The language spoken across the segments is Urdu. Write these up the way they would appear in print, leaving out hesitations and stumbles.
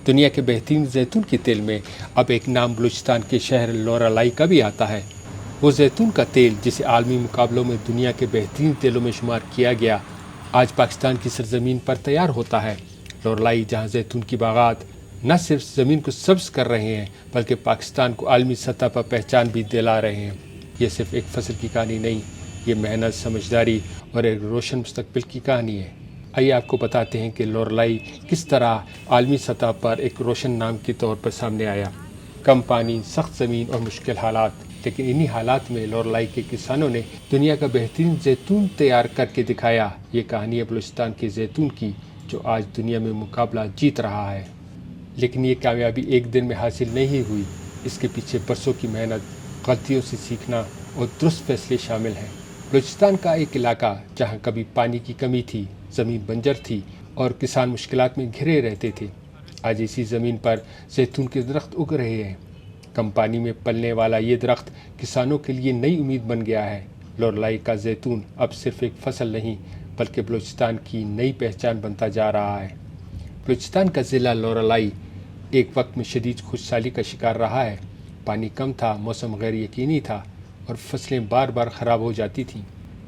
دنیا کے بہترین زیتون کے تیل میں اب ایک نام بلوچستان کے شہر لورالائی کا بھی آتا ہے۔ وہ زیتون کا تیل جسے عالمی مقابلوں میں دنیا کے بہترین تیلوں میں شمار کیا گیا، آج پاکستان کی سرزمین پر تیار ہوتا ہے۔ لورالائی جہاں زیتون کی باغات نہ صرف زمین کو سبز کر رہے ہیں بلکہ پاکستان کو عالمی سطح پر پہچان بھی دلا رہے ہیں۔ یہ صرف ایک فصل کی کہانی نہیں، یہ محنت، سمجھداری اور ایک روشن مستقبل کی کہانی ہے۔ آئیے آپ کو بتاتے ہیں کہ لورالائی کس طرح عالمی سطح پر ایک روشن نام کے طور پر سامنے آیا۔ کم پانی، سخت زمین اور مشکل حالات، لیکن انہی حالات میں لورالائی کے کسانوں نے دنیا کا بہترین زیتون تیار کر کے دکھایا۔ یہ کہانی ہے بلوچستان کے زیتون کی، جو آج دنیا میں مقابلہ جیت رہا ہے۔ لیکن یہ کامیابی ایک دن میں حاصل نہیں ہوئی، اس کے پیچھے برسوں کی محنت، غلطیوں سے سیکھنا اور درست فیصلے شامل ہیں۔ بلوچستان کا ایک علاقہ جہاں کبھی پانی کی کمی تھی، زمین بنجر تھی اور کسان مشکلات میں گھرے رہتے تھے، آج اسی زمین پر زیتون کے درخت اگ رہے ہیں۔ کم پانی میں پلنے والا یہ درخت کسانوں کے لیے نئی امید بن گیا ہے۔ لورالائی کا زیتون اب صرف ایک فصل نہیں بلکہ بلوچستان کی نئی پہچان بنتا جا رہا ہے۔ بلوچستان کا ضلع لورالائی ایک وقت میں شدید خشکسالی کا شکار رہا ہے۔ پانی کم تھا، موسم غیر یقینی تھا اور فصلیں بار بار خراب ہو جاتی تھیں۔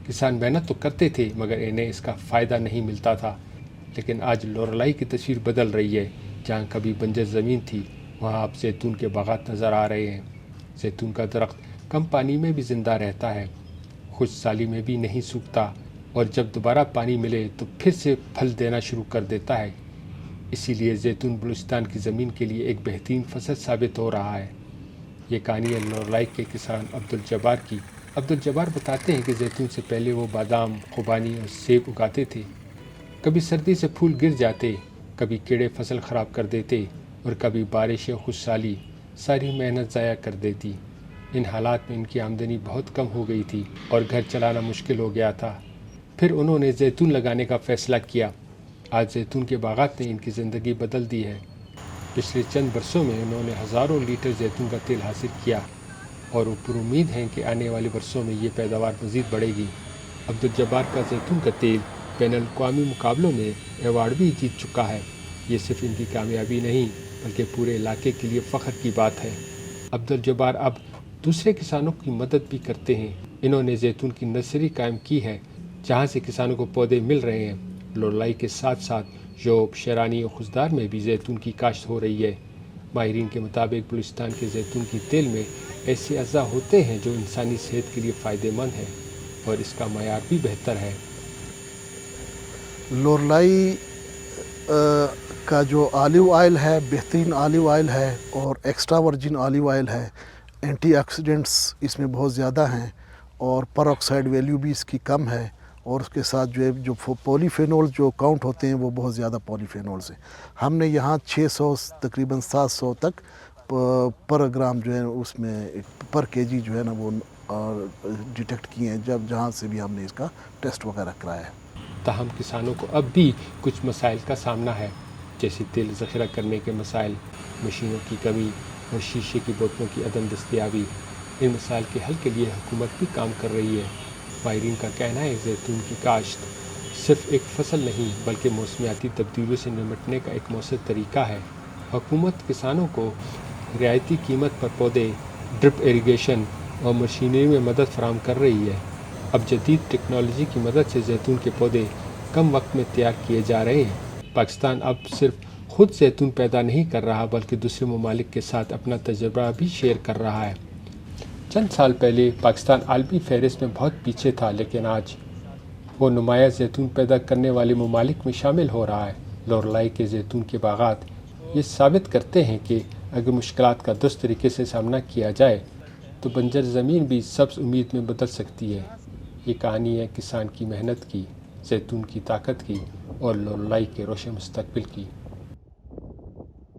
کسان محنت تو کرتے تھے مگر انہیں اس کا فائدہ نہیں ملتا تھا۔ لیکن آج لورالائی کی تصویر بدل رہی ہے۔ جہاں کبھی بنجر زمین تھی، وہاں اب زیتون کے باغات نظر آ رہے ہیں۔ زیتون کا درخت کم پانی میں بھی زندہ رہتا ہے، خشک سالی میں بھی نہیں سوکھتا اور جب دوبارہ پانی ملے تو پھر سے پھل دینا شروع کر دیتا ہے۔ اسی لیے زیتون بلوچستان کی زمین کے لیے ایک بہترین فصل ثابت ہو رہا ہے۔ یہ کہانی ہے لورالائی کے کسان عبدالجبار کی۔ عبدالجبار بتاتے ہیں کہ زیتون سے پہلے وہ بادام، خوبانی اور سیب اگاتے تھے۔ کبھی سردی سے پھول گر جاتے، کبھی کیڑے فصل خراب کر دیتے اور کبھی بارش یا خشکسالی ساری محنت ضائع کر دیتی۔ ان حالات میں ان کی آمدنی بہت کم ہو گئی تھی اور گھر چلانا مشکل ہو گیا تھا۔ پھر انہوں نے زیتون لگانے کا فیصلہ کیا۔ آج زیتون کے باغات نے ان کی زندگی بدل دی ہے۔ پچھلے چند برسوں میں انہوں نے ہزاروں لیٹر زیتون کا تیل حاصل کیا اور وہ پر امید ہیں کہ آنے والے برسوں میں یہ پیداوار مزید بڑھے گی۔ عبدالجبار کا زیتون کا تیل بین الاقوامی مقابلوں میں ایوارڈ بھی جیت چکا ہے۔ یہ صرف ان کی کامیابی نہیں بلکہ پورے علاقے کے لیے فخر کی بات ہے۔ عبدالجبار اب دوسرے کسانوں کی مدد بھی کرتے ہیں۔ انہوں نے زیتون کی نرسری قائم کی ہے جہاں سے کسانوں کو پودے مل رہے ہیں۔ لورالائی کے ساتھ ساتھ یوب، شیرانی اور خضدار میں بھی زیتون کی کاشت ہو رہی ہے۔ ماہرین کے مطابق بلوچستان کے زیتون کی تیل میں ایسے اجزاء ہوتے ہیں جو انسانی صحت کے لیے فائدہ مند ہیں اور اس کا معیار بھی بہتر ہے۔ لورالائی کا جو آلیو آئل ہے بہترین آلیو آئل ہے اور ایکسٹرا ورجن آلیو آئل ہے۔ اینٹی آکسیڈنٹس اس میں بہت زیادہ ہیں اور پر آکسائڈ ویلیو بھی اس کی کم ہے، اور اس کے ساتھ جو پولی فینول جو کاؤنٹ ہوتے ہیں وہ بہت زیادہ پولی فینولز ہیں۔ ہم نے یہاں 600 تقریباً 700 تک پر گرام جو ہے اس میں پر کے جی جو ہے نا وہ ڈیٹیکٹ کیے ہیں جہاں سے بھی ہم نے اس کا ٹیسٹ وغیرہ کرایا ہے۔ تاہم کسانوں کو اب بھی کچھ مسائل کا سامنا ہے، جیسے تیل ذخیرہ کرنے کے مسائل، مشینوں کی کمی اور شیشے کی بوتلوں کی عدم دستیابی۔ ان مسائل کے حل کے لیے حکومت بھی کام کر رہی ہے۔ ماہرین کا کہنا ہے کہ زیتون کی کاشت صرف ایک فصل نہیں بلکہ موسمیاتی تبدیلیوں سے نمٹنے کا ایک مؤثر طریقہ ہے۔ حکومت کسانوں کو رعایتی قیمت پر پودے، ڈرپ ایریگیشن اور مشینری میں مدد فراہم کر رہی ہے۔ اب جدید ٹیکنالوجی کی مدد سے زیتون کے پودے کم وقت میں تیار کیے جا رہے ہیں۔ پاکستان اب صرف خود زیتون پیدا نہیں کر رہا بلکہ دوسرے ممالک کے ساتھ اپنا تجربہ بھی شیئر کر رہا ہے۔ چند سال پہلے پاکستان عالمی فہرست میں بہت پیچھے تھا، لیکن آج وہ نمایاں زیتون پیدا کرنے والے ممالک میں شامل ہو رہا ہے۔ لورالائی کے زیتون کے باغات یہ ثابت کرتے ہیں کہ اگر مشکلات کا درست طریقے سے سامنا کیا جائے تو بنجر زمین بھی سبز امید میں بدل سکتی ہے۔ یہ کہانی ہے کسان کی محنت کی، زیتون کی طاقت کی اور لورالائی کے روشن مستقبل کی۔